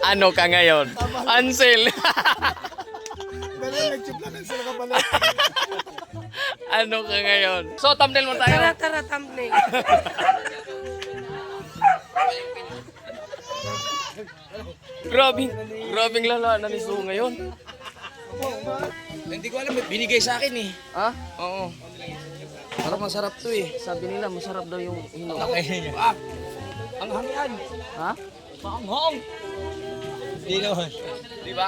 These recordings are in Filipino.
Ano ka ngayon? Ansel. Pero nagsuplanan sila kapalit. Ano ka ngayon? So, thumbnail mo tayo. Tara, thumbnail. Grabing lala na ni Su ngayon. Hindi ko alam, binigay sa akin eh. Ha? Oo. Parang masarap to eh. Sabi nila, masarap daw yung hinog. Ah, ang hangian. Ha? Panghong. Hindi naman. Di ba?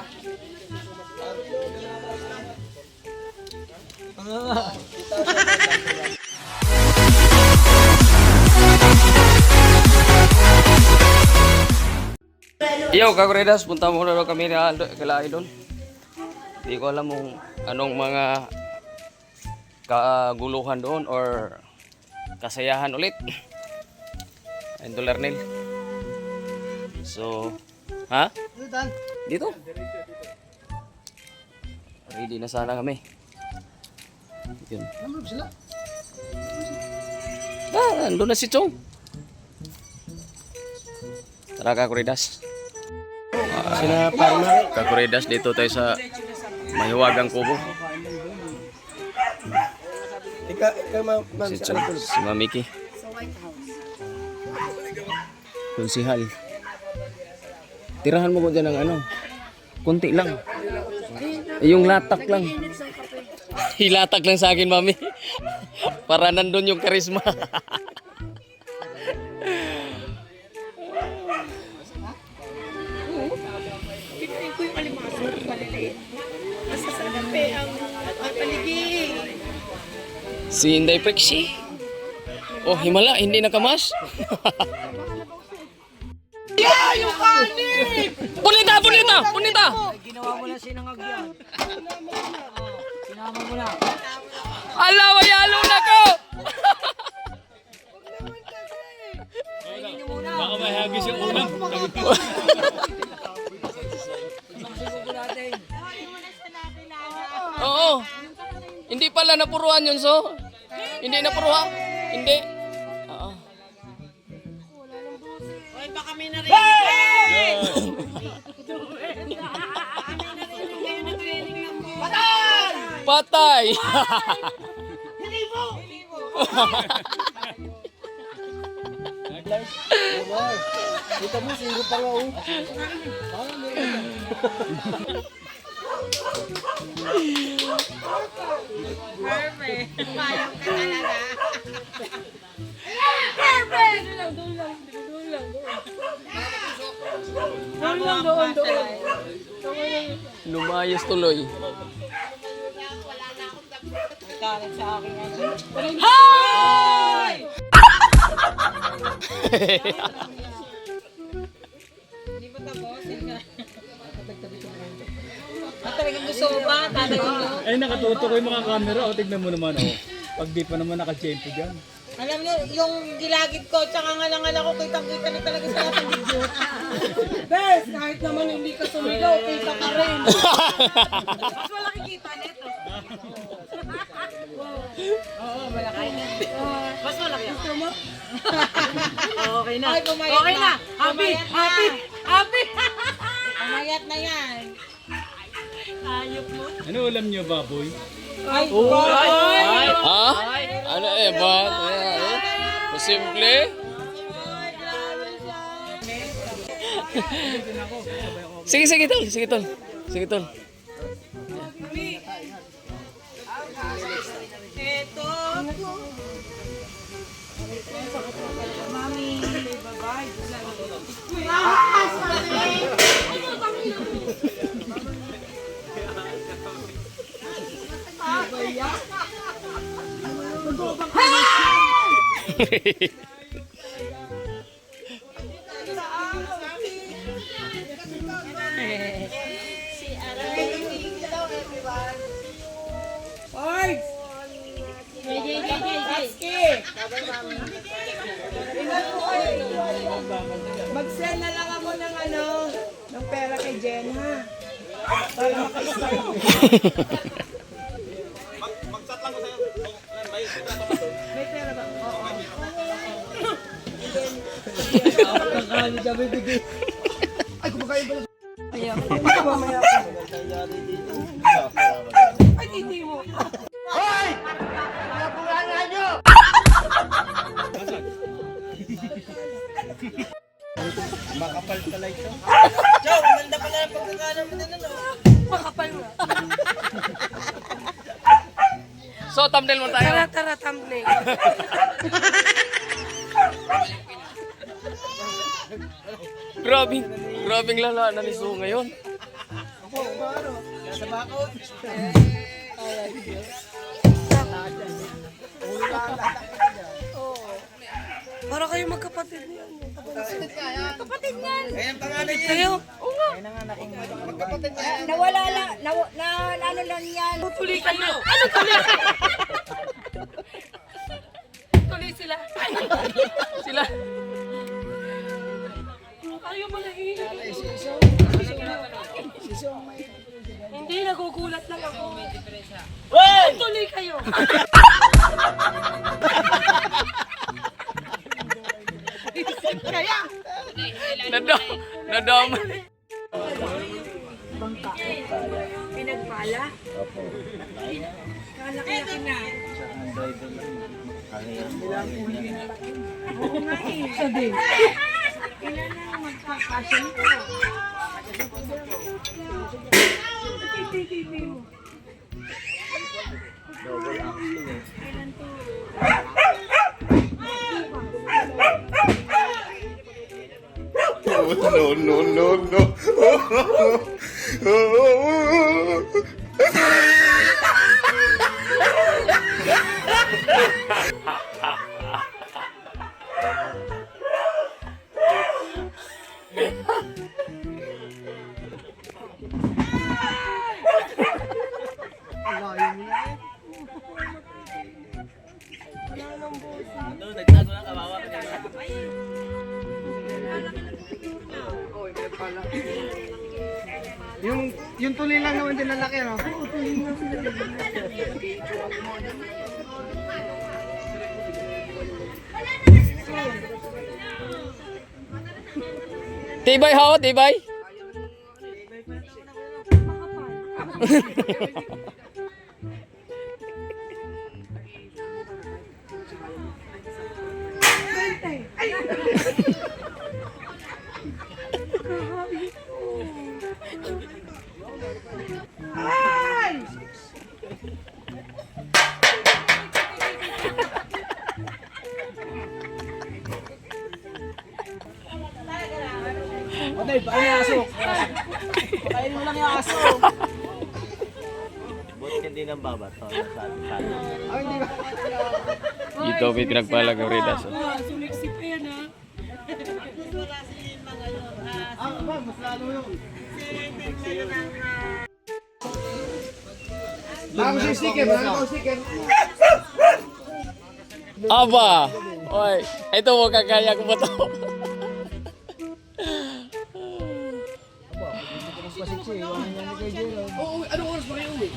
Yo, Kakuredas, punta muna daw kami kila Idol. Hindi ko alam kung anong mga kaguluhan doon or kasayahan ulit. Idol Arnel. So, ha? Dito? Ready na sana kami. Yun. Nandun na si Chong. Tara, Kakuredas. Sina Parma. Kakuredas, dito tayo sa Mahiwagang Kubo. Ikaw ma'am, Si Chong, si Mamiki. Konsihal. Tirahan mo ko dyan ng ano. Kunti lang. Yung latak lang. Hilatak lang sa akin, Mami. Para nandun yung karisma. Pipin ko yung alimasok, paliliit. Basta sa gabi ang paligid. Si Inday Prexy. Oh, himala, hindi nakamas. Yung kanin! Punita, punita, punita. Ginawa mo na sinangag yan. Sinama mo na. Ala, wayalo na ko. Baka may hagis yung ulam. Oo. Hindi pala napuruan yun, so. Hindi napuruha. Hindi. Oo. Hoy, baka may narinig. Patay. Kita mo, singgo pa nga oh. Perfect. Payang ka talaga. Perfect! Doon. Lumayas tuloy. Kalat sa akin ano. Hoy! Hindi pa tapos. Talagang gusto mo ba? Tatagin mo? Ay, nakatuto ko yung mga camera. O, tignan mo naman. Oh. Pag di pa naman naka-tempo dyan. Alam niyo, yung gilagid ko, tsaka ngalang-ngala ko, kitang-kita na talaga sa ating video. Bes, kahit naman hindi ka sumigaw, kita ka rin. Mas malaki kita nito. Oo, malaki. Mas malaki ako. Gusto mo? Okay na. Ay, okay na. Happy, happy, happy. Pumayat na yan. Ayop mo. Ano ulam niyo, baboy? Ay, Ha? Ano ba? Simple? Sige, sige tol. Sige tol. Sige tol. Eto. Mami, bye-bye. Mag-send na lang ako ng ano, ng pera kay Jen, ha? Para makaisip. Magsat lang ko sa'yo. May pera ba? Oo. Ay, kumakain pala. Ay, hindi mo. Makapal pala ito. Makapal nga. So, thumbnail mo tayo. Tara, thumbnail. Grabing lala na ni Su ngayon. Sa bakod. Para kayo magkapatid niyan. Kapatid niyan. Ayan pangalan niya. Kayo? Magkapatid niya. Nawala lang, ano lang yan. Tuloy kayo. Ano tuloy? Tuloy sila. Sila. Ayaw malahihin. Hindi, nagugulat lang ako. Tuloy kayo. Kaya. Nadama. Pinagpala. Kalaki-laki na. Oo nga eh. Sabi. Kailan na magpapasyon ko? TV mo. Kailan to? No, no, no, no. Yung tuloy lang naman din lalaki, no? Tibay ho, tibay. Patay, paano yung aso? Patayin mo lang yung aso. Buti hindi nang babato. Ay, hindi ba? Ito, may pinagpalag ng Ridas. Sumiksi pa yan ha. Mas lalo yun. Bago si sticker, bago sticker. Aba! Oy, ito mo kakaya ko ba to? Oo, anong oras ba kayo uwi?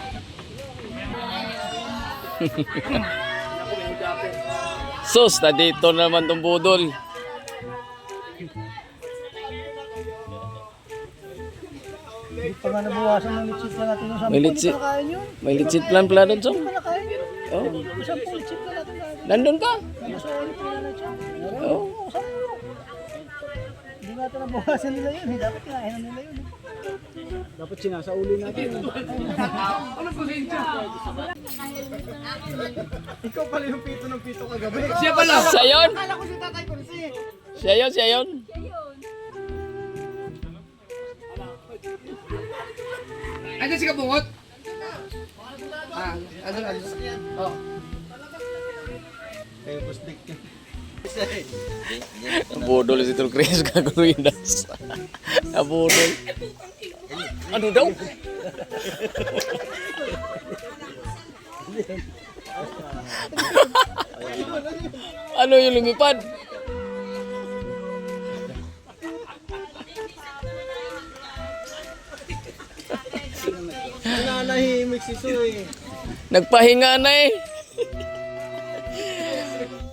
Sus, na dito naman tong budol. Hindi pa nga nabuwasan ng litsit na natin yung May litsit. May litsit plan pala doon, Song. Oh. Nandun ka? Oh. Hindi natin nabuwasan nila yun. Dapat kinain na nila yun. Dapat sinasauli natin. Ano po Ikaw pala yung pito ng pito kagabi. Siya pala. Siya yun? Akala ko si Tatay Kursi. Siya yun, siya yun. Andiyan si Kabungot? Ano. Oh. Kayo pustik. Budol si Tol Chris Gagawindas. Budol. Ano daw? Ano yung lumipad? Nanahimik si Soy. Nagpahinga na eh.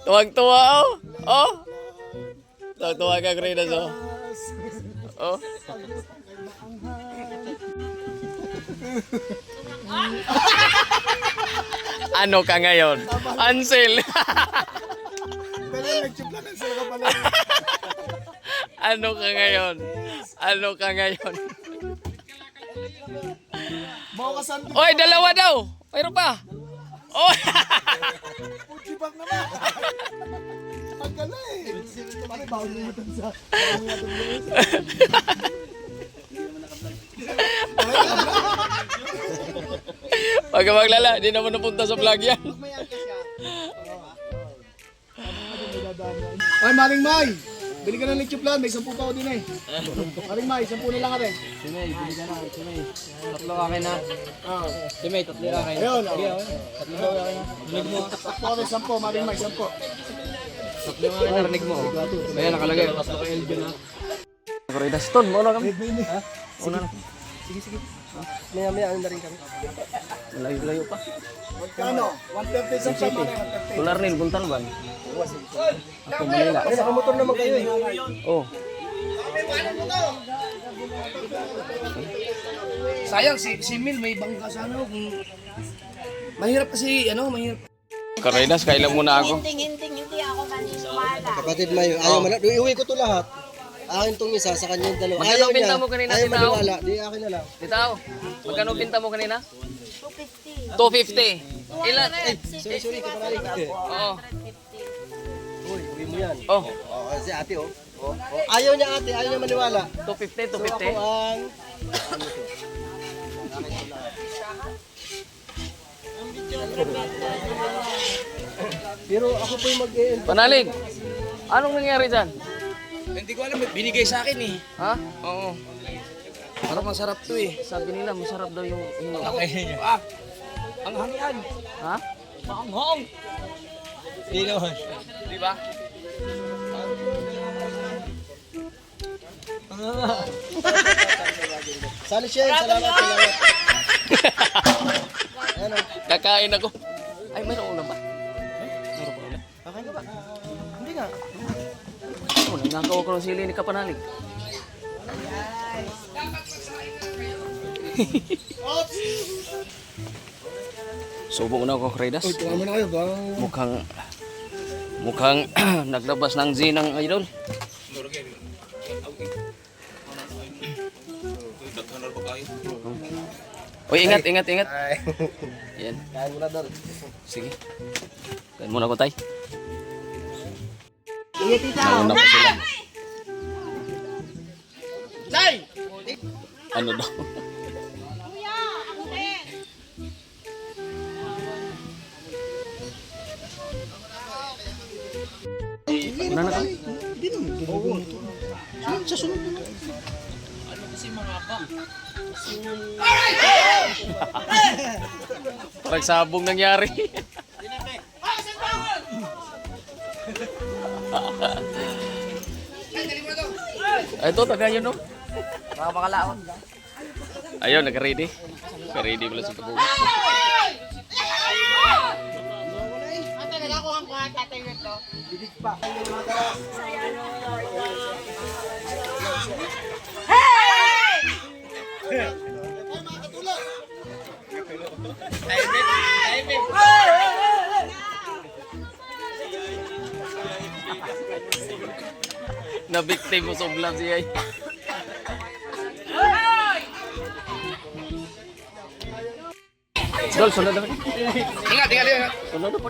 Tuwag-tuwa oh. Oh. Tuwa ka, Kredas, oh. Oh. Ano ka ngayon? Ansel. Ano ka ngayon? Ano ka ngayon? Oy, dalawa daw. Mayroon pa. Oh. Putibag naman. Ang galay. Pare, bawal mo matansa. Pag maglala, di naman napunta sa vlog yan. Ay, Maring May! Bili ka ng lechon plan, may 10 pa ako din eh. Maring May, 10 na lang ate. Simay, bili ka na. Simay. Tatlo akin na. Simay, tatlo akin. Ayun, Tatlo akin na. Rinig mo. Takpo ako ng 10, Maring May, 10. Tatlo akin na, rinig mo. Kaya nakalagay. Tatlo ka LB na. Corridas, Ton, mauna kami. Ha? Mauna na. Sige. Maya-maya, ano na rin kami. Layo-layo pa. Ano? 150 isang siya, Maring, 150. Kularnil, Buntalban. Ako, Manila. Ay, nakamotor naman kayo eh. Oh. Sayang si Mil may bangka sa ano kung mahirap kasi mahirap. Corridas, kailan muna ako. Hindi ako maniniwala. Kapatid Mayo, ayaw man. Iuwi ko to lahat. Akin tong isa, sa kanya yung dalawa. Magkano Ayaw binta niya. mo kanina, Ayaw Titao? maniwala. Di akin na lang. Titao, magkano binta mo kanina? 250. 250. Ilan? Sorry, kapatid. Oo. Uy, uwi mo yan. Oh, Si ate, oh. Ayaw niya ate, ayaw niya maniwala. 250, So ako 250. ang... Pero ako po yung mag-e-end. Panalig, anong nangyari dyan? Hindi ko alam, binigay sa akin eh. Ha? Oo. Parang masarap to eh. Sabi nila, masarap daw yung hino. Ang hangyan. Ha? Maanghang. Di naman. Di ba? Sali siya, salamat. Ano? Kakain ako. Ay, mayroon ulam ba? Mayroon pa ulam? Kakain ka ba? Hindi nga. Oh, nanakaw ko ng sili ni Kapanalig. Subo na ako, Kredas. Tuwa mo na kayo, Mukhang naglabas ng Z ng idol. Uy, ingat. Yan. Kain mo na doon. Sige. Kain muna ko, tay. Sige, tita. Nauna pa sila. Ano daw? Una na kami. Sa sunod na. Parang sabong nangyari. Ito, taga yun, no? Baka makalaon. Ayun, naka-ready. Naka-ready pala sa kabungan. Na-victim mo sa vlog siya. Dol, sunod na. Ingat. Sunod na po.